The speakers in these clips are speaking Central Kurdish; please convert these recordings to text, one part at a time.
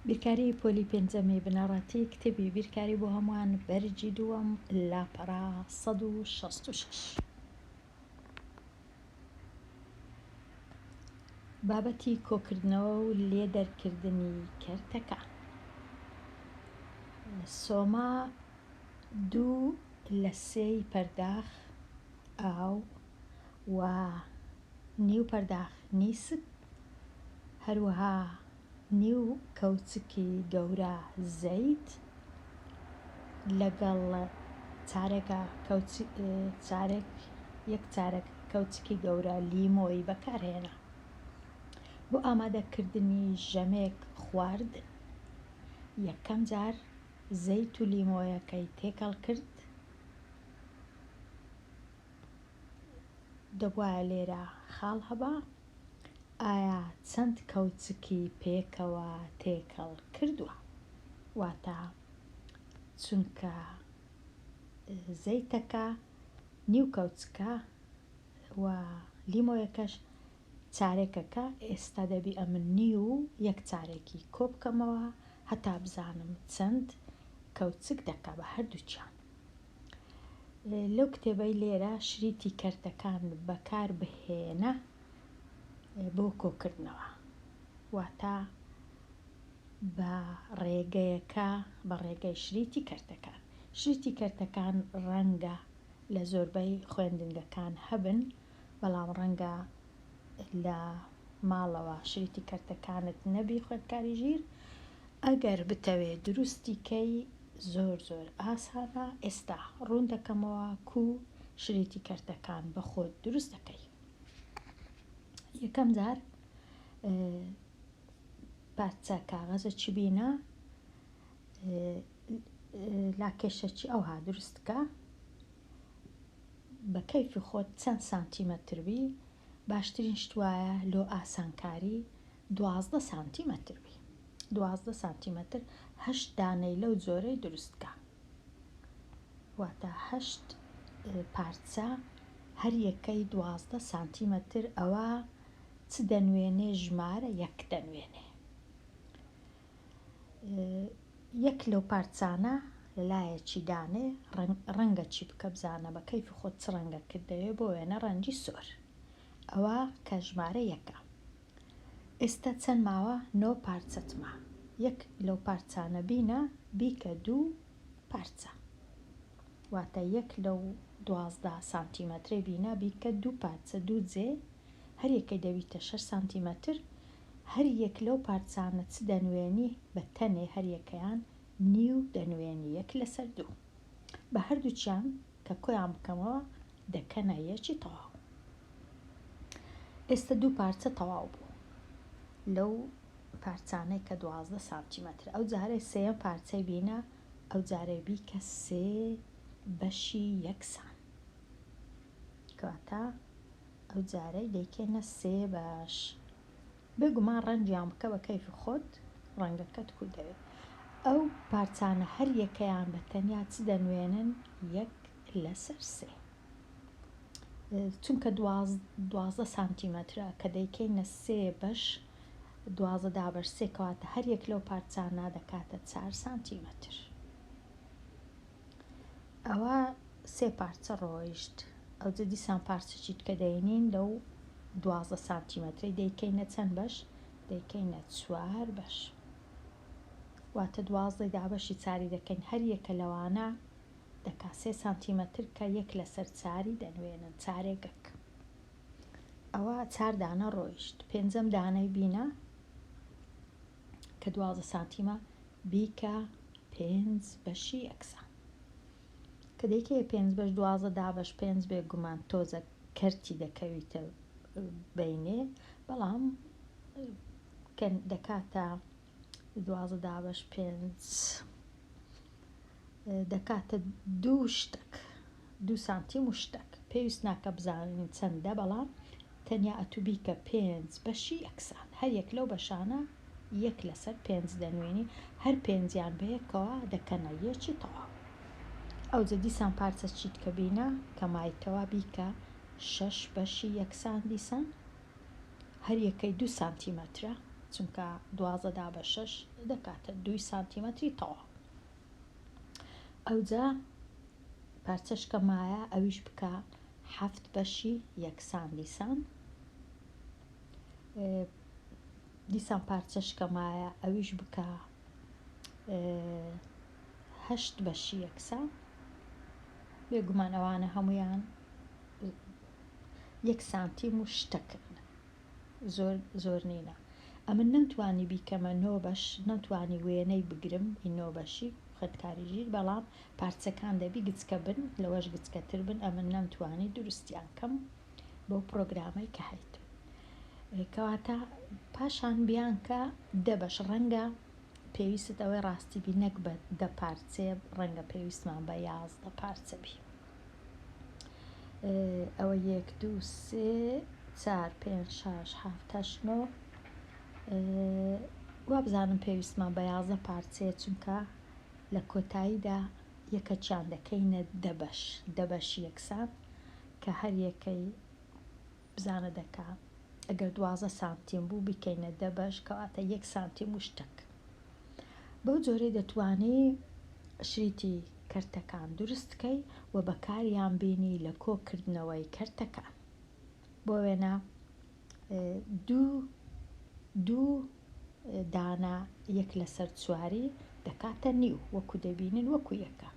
بیرکاری پۆلی پێنجەمی بنەڕەتی کتێبی بیرکاری بۆ هەمووان بەرجی دووەم لاپەڕا 166. بابەتی کۆکردنەوە و لێدەرکردنی کەرتەکان. سۆما 2/3 پەرداخ ئاو و نیو پەرداخ نیسک، هەروەها نیو کەوچکی گەورە زەیت لەگەڵ یەک چارەک کەوچکی گەورە لیمۆی بەکارهێنا. بۆ ئامادەکردنی ژەمێک خوارد، یەکەم جار زەیت و لیمۆیەکەی تێکەڵ کرد. دەبوایە لێرە خاڵ هەبا، ئایا چەند کەوچکی پێکەوە تێکەڵ کردووە، واتە چونکە زەیتەکە نیو کەوچکە و لیمۆیەکەش چارێکەکە. ئێستا دەبی ئەمن نیو یەک چارێکی کۆبکەمەوە هەتا بزانم چەند کەوچک دەکا بە هەردووچیان. لەو کتێبەی لێرە شریتی کەرتەکان بەکار بهێنە بۆ کۆکردنەوە، واتە بە ڕێگەیەکە، بە ڕێگەی شریتی کەرتەکان. شریتی کەرتەکان ڕەنگە لە زۆربەی خوێندنگەکان هەبن، بەڵام ڕەنگە لە ماڵەوە شریتی کەرتەکانت نەبی خوێندکاری ژیر. ئەگەر بتەوێ دروستیکەی زۆر ئاسانە. ئێستا ڕوون دەکەمەوە کو شریتی کەرتەکان بە خۆت دروست دەکەی. یەکەم جار پارچە کاغەزێکی بینە، لاکێشەکی ئەوها دروستکە، بە کەیفی خۆت چەند سانتیمەتر بی. باشترین شت وایە لۆ ئاسانکاری 12 سانتیمەتر بی. 12 سانتیمەتر 8 دانەی لەو جۆرەی دروستکە، واتە 8 پارچە هەر یەکەی 12 سانتیمەتر. ئەوە چ دەنوێنێ؟ ژمارە 1 دەنوێنێ. یەک لەو پارچانە لایەکی دانێ، ڕەنگە چی بکە بزانە بە کەیفی خۆت چ ڕەنگە کردەوێ بۆ وێنە ڕەنگی سۆر. ئەوە کە ژمارە 1. ئێستا چەند ماوە؟ 9 پارچەت ما. یەک لەو پارچانە بینە بیکە 2 پارچە، واتە یەک لەو 12 سانتیمەترەی بینە بیکە 2 پارچە، 2 جێ هەر یەکەی دەویتە 6 سانتیمەتر. هەر یەک لەو پارچانە چ دەنوێنی؟ بە تەنێ هەر یەکەیان نیو دەنوێنی، 1 لەسەر 2. بە هەردووچیان کە کۆیان بکەمەوە دەکەنە یەکی تەواو. ئێستا 2 پارچە تەواو بوو لەو پارچانەی کە 12 سانتیمەتر. ئەو جارەی سێیەم پارچەی بینە، ئەو جارەی بیکە 3 بەشی یەکسان، کەواتە ئەو جارەی دەیکەنە 3 بەش. بێگومان ڕەنجیان بکە بە کەیفی خۆت، ڕەنگەکەت کو دەوێت. ئەو پارچانە هەر یەکەیان بە تەنیا چ دەنوێنن؟ 1 لەسەر 3. چونکە 12 سانتیمەترە کە دەیکەینە 3 بەش 12 دابەش 3، کەواتە هەر یەک لەو پارچانە دەکاتە 4 سانتیمەتر. ئەوە 3 پارچە ڕۆیشت. ئەو دیسان پارچەی کە دەینین لەو 12 سانتیمەتری دەیکەینە چەند بەش؟ دەیکەینە 4 بەش، واتە 12 دابەشی 4 دەکەین. هەر یەکە لەوانە دەکا 3 سانتیمەتر کە 1 لەسەر 4 دەنوێنن، چارێگەک. ئەوە 4 دانە ڕۆیشت. پێنجەم دانەی بینە کە 12 سانتیمە بیکە 5 بەشی یەکسان، کە دەیکەیە 5 بەش 12 دابەش 5 بێگومان تۆزە کەرتی دەکەویتە بینێ، بەڵام دەکاتە 12 دابەش 5 دەکاتە 2 شتێک، 2 سانتیم و شتێک. پێویست ناکە بزانین چەندە، بەڵام تەنیا ئەتوو بیکە 5 بەشی یەکسان. هەر یەک لەو بەشانە 1 لەسەر 5 دەنوێنی، هەر 5یان بەیەکەوە دەکەنە یەکی تەواو. ئەو دیسان پارچە چیت کە بینە کە مایتەوە بیکە 6 بەشی یەکسان. دیسان هەر یەکەی 2 سانتیمەترە، چونکە 12 بە 6 دەکاتە 2 سانتیمەتری تەواو. ئەوجا پارچەش کە مایە ئەویش بکە 7 بەشی یەکسان دیسان پارچەش کە مایە ئەویش بکە 8 بەشی یەکسان. بێگومان ئەوانە هەمویان 1 سانتیم و شتەکردن، زۆر نینە. ئەمە نەمتوانی بیکەمە 9 بەش، نەمتوانی وێنەی بگرم 9 بەشی خەتکاریژیر، بەڵام پارچەکان دەبی گچکە بن، لەوەش گچکەتر بن. ئەمە نەمتوانی دروستیان کەم بەو پرۆگرامەی کە هەیت. کەواتە پاشان بیانکە 10 بەش ڕەنگە پێویست ئەوەی ڕاستی بی نەک بە 10 پارچێ، ڕەنگە پێویستمان بە 11 پارچە بی. ئەوە 1 2 3 4 5 6 7 8 9 وابزانم پێویستمان بە 11 پارچەیە، چونکە لە کۆتاییدا یەکەچیان دەکەینە 10 بەش، 10 بەشی یەکسان کە هەر یەکەی بزانە دەکا ئەگەر 12 سانتیم بوو بیکەینە 10 بەش، کەواتە 1 سانتیم و شتێک. بەو جۆرەی دەتوانی شریتی کەرتەکان دروستکەی و بەکاریان بینی لە کۆکردنەوەی کەرتەکان. بۆ وێنە دوو دانا یەک لەسەر چواری دەکاتە نیو، وەکو دەبینن وەکو یەکە،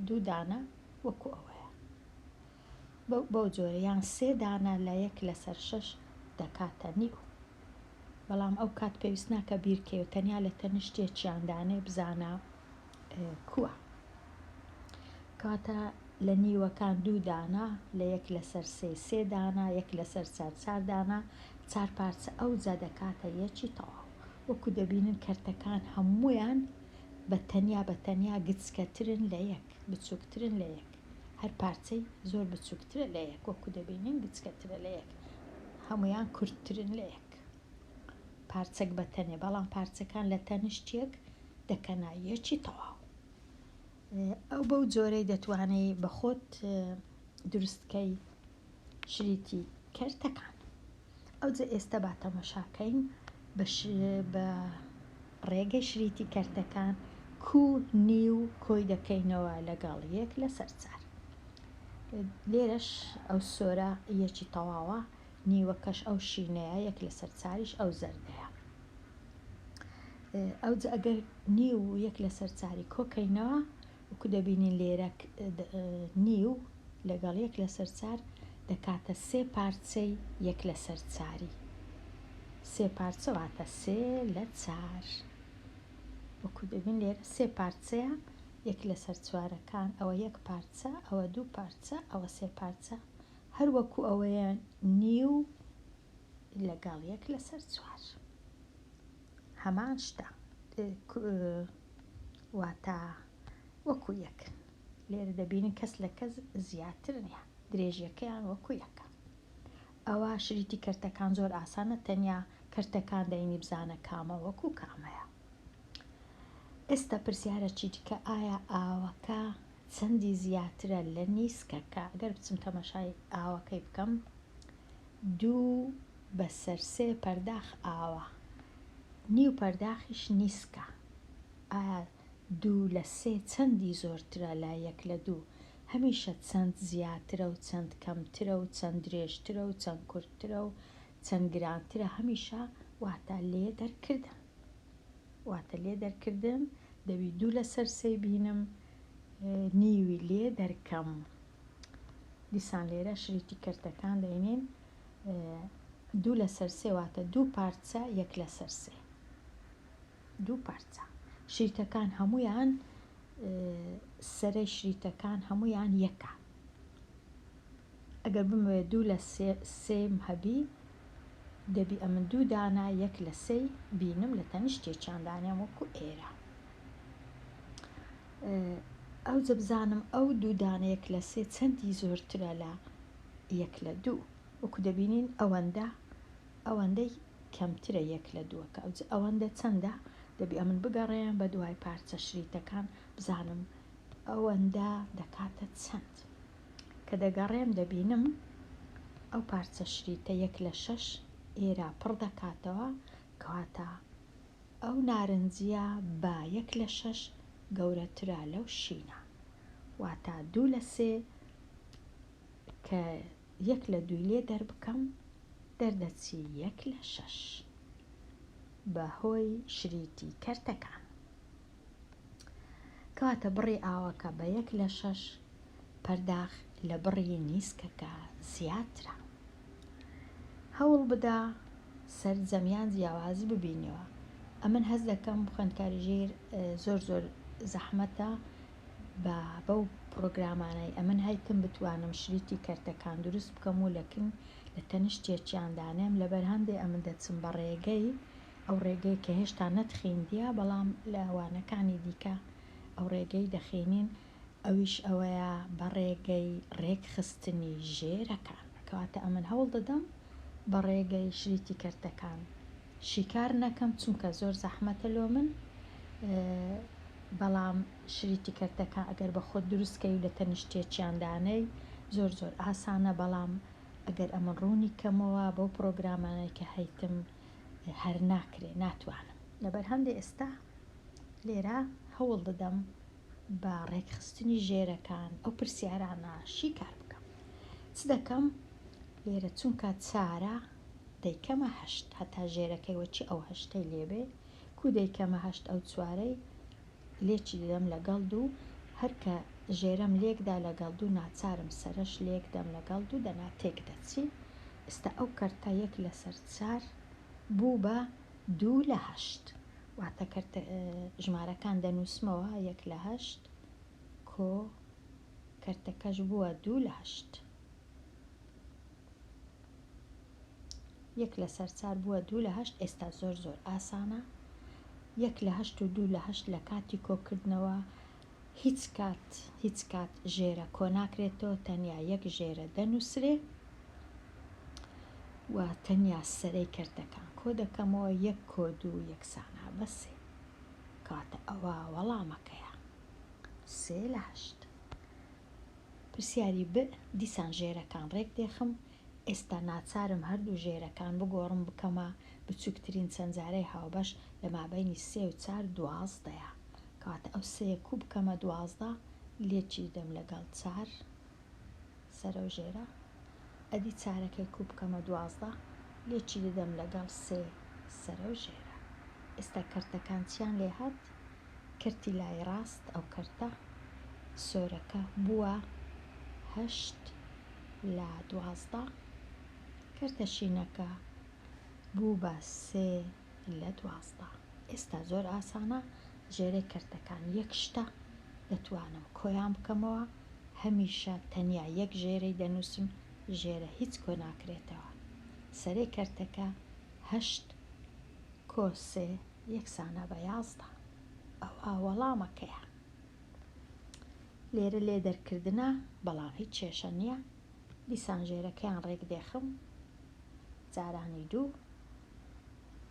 دوو دانا وەکو ئەوەیە. بەو جۆرە یان 3 دانا لە 1 لەسەر 6 دەکاتە نیو. بەڵام ئەو کات پێویست ناکە بیرکەوە، تەنیا لە تەنیشتێکیاندانێ بزانە کووە. کاتە لە نیوەکان 2 دانا لە 1 لەسەر 3 دانا، 1 لەسەر 4 دانا، 4 پارچە ئەوجا دەکاتە یەکی تەواو. وەکو دەبینن کەرتەکان هەمویان بە تەنیا گچکەترن لە یەک، بچووکترن لە یەک، هەر پارچەی زۆر بچووکترە لە یەک، وەکو دەبینین گچکەترە لە یەک، هەمویان کورتترن لە یەک. پارچەک بە تەنێ، بەڵام پارچەکان لە تەنیشتێک دەکەنا یەکی تەواو. ئەو بەو جۆرەی دەتوانێت بە خۆت دروستکەی شریتی کەرتەکان. ئەوجا ئێستا با تەماشاکەین بە ڕێگەی شریتی کەرتەکان نیو کۆی دەکەینەوە لەگەڵ 1 لەسەر 4. لێرەش ئەو سۆرە یەکی تەواوە، نیوەکەش ئەو شینەیە، 1 لەسەر 4ش ئەو زەردەیە. ئەوجا ئەگەر نیو و 1 لەسەر 4 کۆکەینەوە، وەکو دەبینین لێرە نیو لەگەڵ 1 لەسەر 4 دەکاتە 3 پارچەی 1 لەسەر 4. 3 پارچە واتە 3 لە 4. وەکو دەبین لێرە 3 پارچەیە، 1 لەسەر 4ەکان ئەوە 1 پارچە، ئەوە 2 پارچە، ئەوە 3 پارچە، هەر وەکو ئەوەیە نیو لەگەڵ 1 لەسەر 4. هەمان شتە، واتە وەکو یەک. لێرە دەبینن کەس لە کەس زیاتر نییە، درێژیەکەیان وەکو یەکە. ئەوە شریتی کەرتەکان زۆر ئاسانە، تەنیا کەرتەکان دەینی بزانە کامە وەکو کامەیە. ئێستا پرسیارەکی دیکە، ئایا ئاوەکە چەندی زیاترە لە نیسکەکە؟ ئەگەر بچم تەماشای ئاوەکەی بکەم، 2 بەسەر 3 پەرداخ ئاوە، نیو پەرداخیش نیسکە. ئایا 2 لە 3 چەندی زۆرترە لا 1 لە 2؟ هەمیشە چەند زیاترە و چەند کەمترە و چەند درێژترە و چەند کورتترە و چەند گرانترە، هەمیشە واتە لێ دەرکردن دەبی 2 لەسەر 3 بینم، نیوی لێ دەرکەم. دیسان لێرە شریتی کەرتەکان دەینین 2 لەسەر 3 واتە 2 پارچە 1 لەسەر 3، 2 پارچە. شریتەکان هەمویان سەرەی شریتەکان هەمویان یەکە. ئەگەر بمەوێ 2 لە 3 هەبی، دەبی ئەمن 2 دانا 1 لە 3 بینم لە تەنیشتێکیاندانیان وەکو ئێرە. ئەوجا بزانم ئەو 2 دانە 1 لە 3 چەندی زۆرترە لە 1 لە 2. وەکو دەبینین ئەوەندەی کەمترە 1 لە 2ەکە. ئەوەندە چەندە؟ دەبی ئەمن بگەڕێن بە دوای پارچە شریتەکان بزانم ئەوەندە دەکاتە چەند. کە دەگەڕێم دەبینم ئەو پارچە شریتە 1 لە 6 ئێرە پڕ دەکاتەوە، کەواتە ئەو نارنجیە با 1/6 گەورەترە لەو شینە، واتە 2/3 کە 1/2 لێ دەربکەم دەردەچی 1/6 بەهۆی شریتی کەرتەکان. کەواتە بڕی ئاوەکە بە 1/6 پەرداخ لە بڕی نیسکەکە زیاترە. هەوڵ بدا سەرجەمیان جیاوازی ببینەوە. ئەمن هەز دەکەم خوێندکاریژێر زۆر زەحمەتە بەو پرۆگرامانەی ئەمن هەیتم بتوانم شریتی کەرتەکان دروست بکەم و لەکن لە تەنیشتێکیاندانێم لەبەر هەندێ ئەمن دەچم بە ڕێگەی ئەو ڕێگەی کە هێشتا نەتخیندیە، بەڵام لە ئەوانەکانی دیکە ئەو ڕێگەی دەخینین، ئەویش ئەوەیە بە ڕێگەی ڕێکخستنی ژێرەکان. کەواتە ئەمن هەوڵ دەدەم بە ڕێگەی شریتی کەرتەکان شیکار نەکەم، چونکە زۆر زەحمەتە لۆ من، بەڵام شریتی کەرتەکە ئەگەر بە خۆت دروستکەی و لە تەنیشتێکیاندانەی زۆر ئاسانە، بەڵام ئەگەر ئەمن ڕوونی کەمەوە بەو پرۆگرامانەی کە هەیتم هەر ناکرێ، ناتوانم. لەبەر هەندێ ئێستا لێرە هەوڵ دەدەم بە ڕێکخستنی ژێرەکان ئەو پرسیارانە شیکار بکەم. چ دەکەم لێرە چونکە چارە دەیکەمە 8 هەتا ژێرەکەی وەچی ئەو 8ەی لێبێ کو دەیکەمە 8 ئەو چوارەی لێکی دەدەم لەگەڵ دوو، هەرکە ژێرەم لێکدا لەگەڵ دوو ناچارم سەرش لێک دەم لەگەڵ دوو دەنا تێک دەچی. ئێستا ئەو کەرتە 1/4 بوو بە 2/8 واتە ژمارەکان دەنووسمەوە 1/8 کۆ کەرتەکەش بووە 2/8 1/4 بووە 2/8. ئێستا زۆر ئاسانە 1/8 و 2/8 لە کاتی کۆکردنەوە هیچ کات ژێرە کۆ ناکرێتەوە، تەنیا 1 ژێرە دەنووسرێ و تەنیا سەرەی کەرتەکان کۆ دەکەمەوە 1 کۆ 2 یەکسانە بە 3. کاتە ئەوە وەڵامەکەیە 3/8. پرسیاری ب دیسان ژێرەکان ڕێک دێخم. ئێستا ناچارم هەردوو ژێرەکان بگۆڕم بکەمە بچووکترین چەندجارەی هاوبەش لە مابەینی 3 و 4 12ەیە. کاتە ئەو 3 کوب بکەمە 12 لێکی دەم لەگەڵ 4 سەرە و ژێرە، ئەدی چارەکەی کوب بکەمە 12 لێکی دەدەم لەگەڵ 3 سەرە و ژێرە. ئێستا کەرتەکان چیان لێ هات؟ کەرتی لای ڕاست ئەو کەرتە سۆرەکە بووە 8/12، کەرتە شینەکە بوو بە 3/12. ئێستا زۆر ئاسانە ژێرەی کەرتەکان 1 شتە دەتوانم کۆیان بکەمەوە، هەمیشە تەنیا 1 ژێرەی دەنووسم، ژێرە هیچ کۆ ناکرێتەوە. سەرەی کەرتەکە 8 کۆ 3 یەکسانە بە 11. ئەوە وەڵامەکەیە. لێرە لێ دەرکردنە، بەڵام هیچ کێشە نییە. دیسان ژێرەکەیان ڕێک دێخم جارانی 2.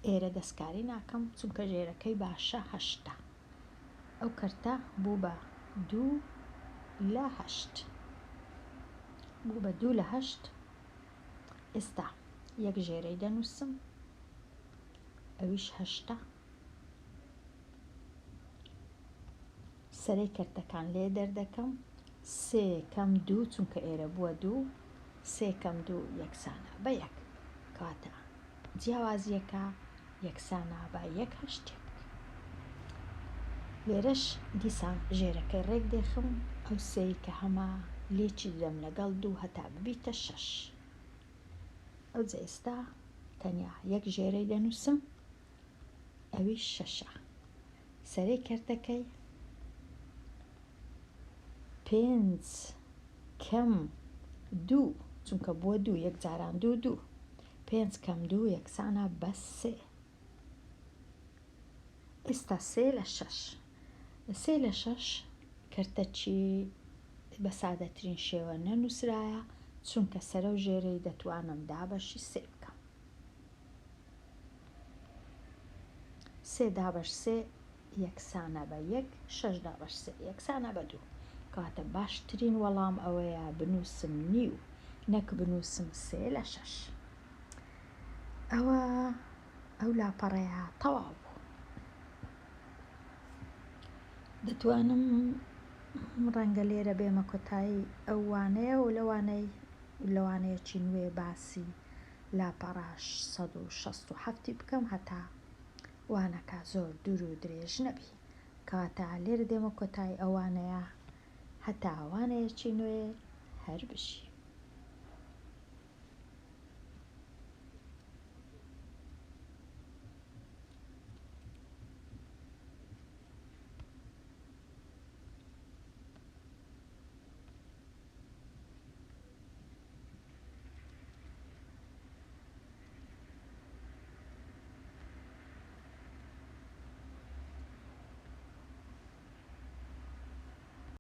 ئێرە دەستکاری ناکەم چونکە ژێرەکەی باشە 8. ئەو کەرتە بوو بە 2/8 بوو بە 2/8. ئێستا 1 ژێرەی دەنووسم، ئەویش 8. سەرەی کەرتەکان لێ دەردەکەم 3 کەم 2 چونکە ئێرە بووە 2 3 کەم 2 یەکسانە بە 1. کاتە جیاوازیەکە یەکسانە بە 1/8. لێرەش دیسان ژێرەکەی ڕێک دێخم، ئەو 3 کە هەما لێکی دەم لەگەڵ 2 هەتا ببیتە 6. ئەو جە ئێستا تەنیا 1 ژێرەی دەنووسم، ئەوی 6. سەرەی کەرتەکەی 5 کەم 2 چونکە بووە 2 1 جاران 2 5 کەم 2 یەکسانە بە 3. ئێستا 3/6 3/6 کەرتەچی بە سادەترین شێوە نەنووسرایە، چونکە سەرە و ژێرەی دەتوانم دابەشی 3 بکەم. 3/3 یەکسانە بە 1 6/3 یەکسانە بە 2. کاتە باشترین وەڵام ئەوەیە بنووسم نیو نەک بنووسم 3/6. ئەوە ئەو لاپەڕەیە تەواو بوو. دەتوانم ڕەنگە لێرە بێمە کۆتایی ئەو وانەیە و لەوانەیەکی نوێ باسی لاپەڕاش 167 بکەم هەتا وانەکە زۆر دوور و درێژ نەبی، کەواتە لێرە دێمە کۆتایی ئەوانەیە هەتا وانەیەکی نوێ هەر بشی.